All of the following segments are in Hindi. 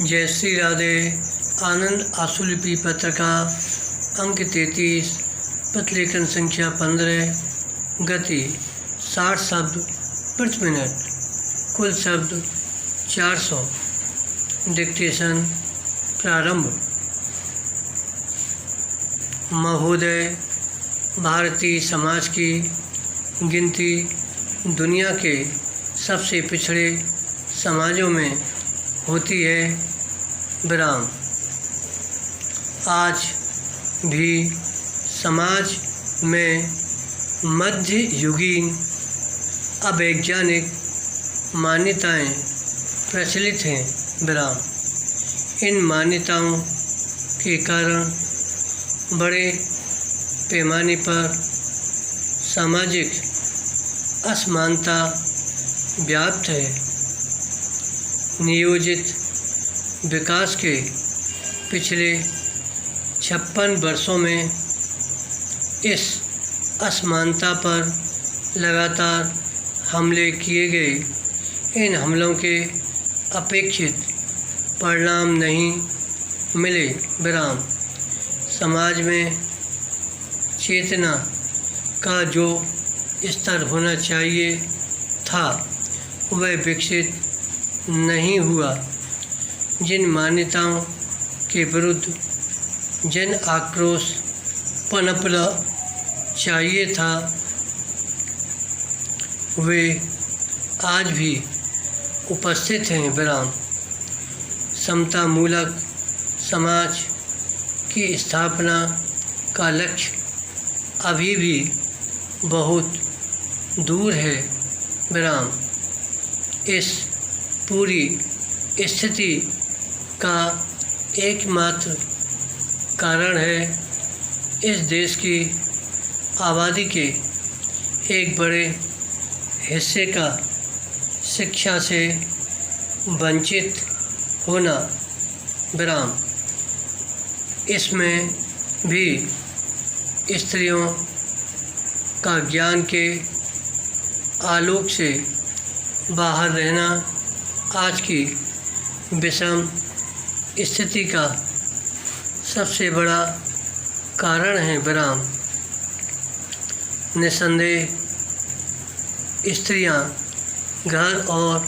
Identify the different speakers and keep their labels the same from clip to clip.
Speaker 1: जय श्री राधे। आनंद आशुलिपि पत्रिका अंक 33, प्रतिलेखन संख्या 15, गति 60 शब्द प्रति मिनट, कुल शब्द 400। डिक्टेशन प्रारंभ। महोदय, भारतीय समाज की गिनती दुनिया के सबसे पिछड़े समाजों में होती है। विराम। आज भी समाज में मध्ययुगीन अवैज्ञानिक मान्यताएं प्रचलित हैं। विराम। इन मान्यताओं के कारण बड़े पैमाने पर सामाजिक असमानता व्याप्त है। नियोजित विकास के पिछले 56 वर्षों में इस असमानता पर लगातार हमले किए गए। इन हमलों के अपेक्षित परिणाम नहीं मिले। विराम। समाज में चेतना का जो स्तर होना चाहिए था वह विकसित नहीं हुआ। जिन मान्यताओं के विरुद्ध जन आक्रोश पनपना चाहिए था वे आज भी उपस्थित हैं। विराम। समतामूलक समाज की स्थापना का लक्ष्य अभी भी बहुत दूर है। विराम। इस पूरी स्थिति का एकमात्र कारण है इस देश की आबादी के एक बड़े हिस्से का शिक्षा से वंचित होना। विराम। इसमें भी स्त्रियों का ज्ञान के आलोक से बाहर रहना आज की विषम स्थिति का सबसे बड़ा कारण है। विराम। निस्संदेह स्त्रियां घर और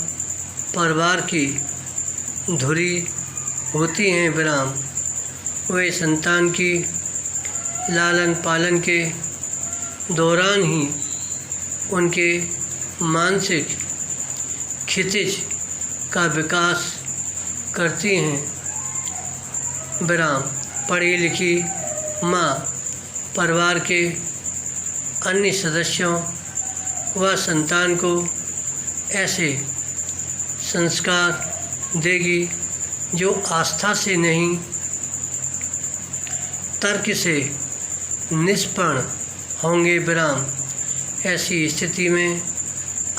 Speaker 1: परिवार की धुरी होती हैं। विराम। वे संतान की लालन पालन के दौरान ही उनके मानसिक क्षितिज का विकास करती हैं। विराम। पढ़ी लिखी माँ परिवार के अन्य सदस्यों व संतान को ऐसे संस्कार देगी जो आस्था से नहीं तर्क से निष्पण होंगे। विराम। ऐसी स्थिति में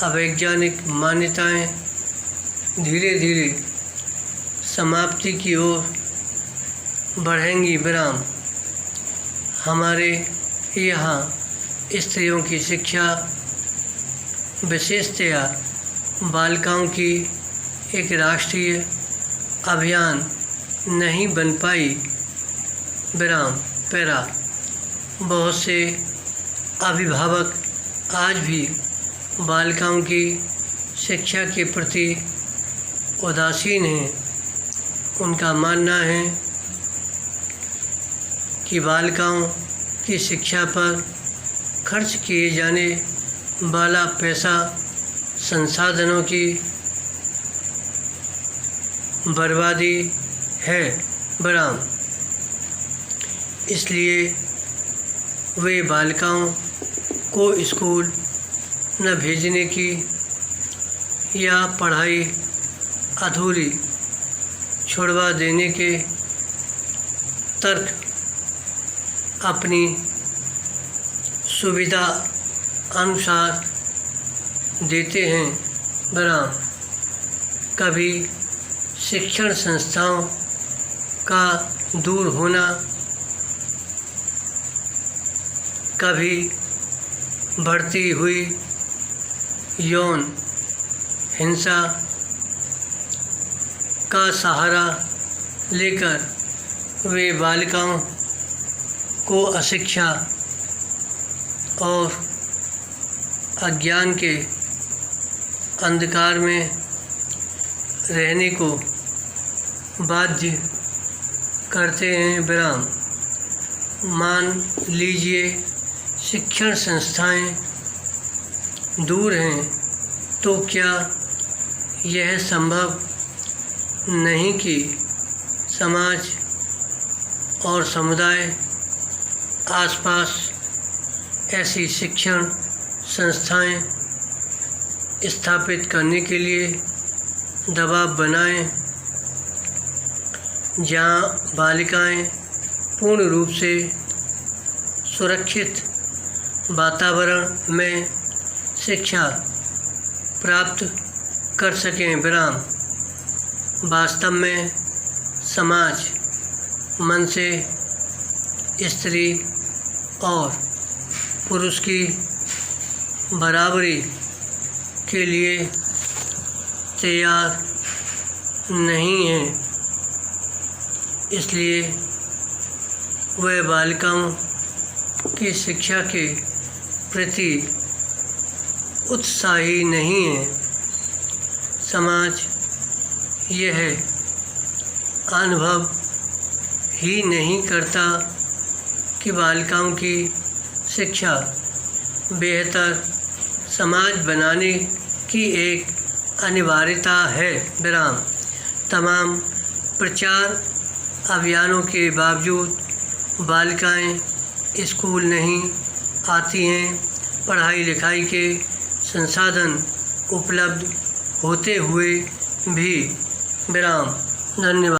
Speaker 1: अवैज्ञानिक मान्यताएं धीरे धीरे समाप्ति की ओर बढ़ेंगी। विराम। हमारे यहाँ स्त्रियों की शिक्षा विशेषतया बालिकाओं की एक राष्ट्रीय अभियान नहीं बन पाई। विराम। पैरा। बहुत से अभिभावक आज भी बालिकाओं की शिक्षा के प्रति उदासीन हैं। उनका मानना है कि बालिकाओं की शिक्षा पर खर्च किए जाने वाला पैसा संसाधनों की बर्बादी है। विराम। इसलिए वे बालिकाओं को स्कूल न भेजने की या पढ़ाई अधूरी छुड़वा देने के तर्क अपनी सुविधा अनुसार देते हैं। विराम। कभी शिक्षण संस्थाओं का दूर होना, कभी बढ़ती हुई यौन हिंसा का सहारा लेकर वे बालिकाओं को अशिक्षा और अज्ञान के अंधकार में रहने को बाध्य करते हैं। विराम। मान लीजिए शिक्षण संस्थाएं दूर हैं, तो क्या यह संभव नहीं कि समाज और समुदाय आसपास ऐसी शिक्षण संस्थाएं स्थापित करने के लिए दबाव बनाएं, जहां बालिकाएं पूर्ण रूप से सुरक्षित वातावरण में शिक्षा प्राप्त कर सकें। विराम। वास्तव में समाज मन से स्त्री और पुरुष की बराबरी के लिए तैयार नहीं है, इसलिए वह बालिकाओं की शिक्षा के प्रति उत्साही नहीं है। समाज यह अनुभव ही नहीं करता कि बालिकाओं की शिक्षा बेहतर समाज बनाने की एक अनिवार्यता है। विराम। तमाम प्रचार अभियानों के बावजूद बालिकाएं स्कूल नहीं आती हैं। पढ़ाई लिखाई के संसाधन उपलब्ध होते हुए भी। विराम। धन्यवाद।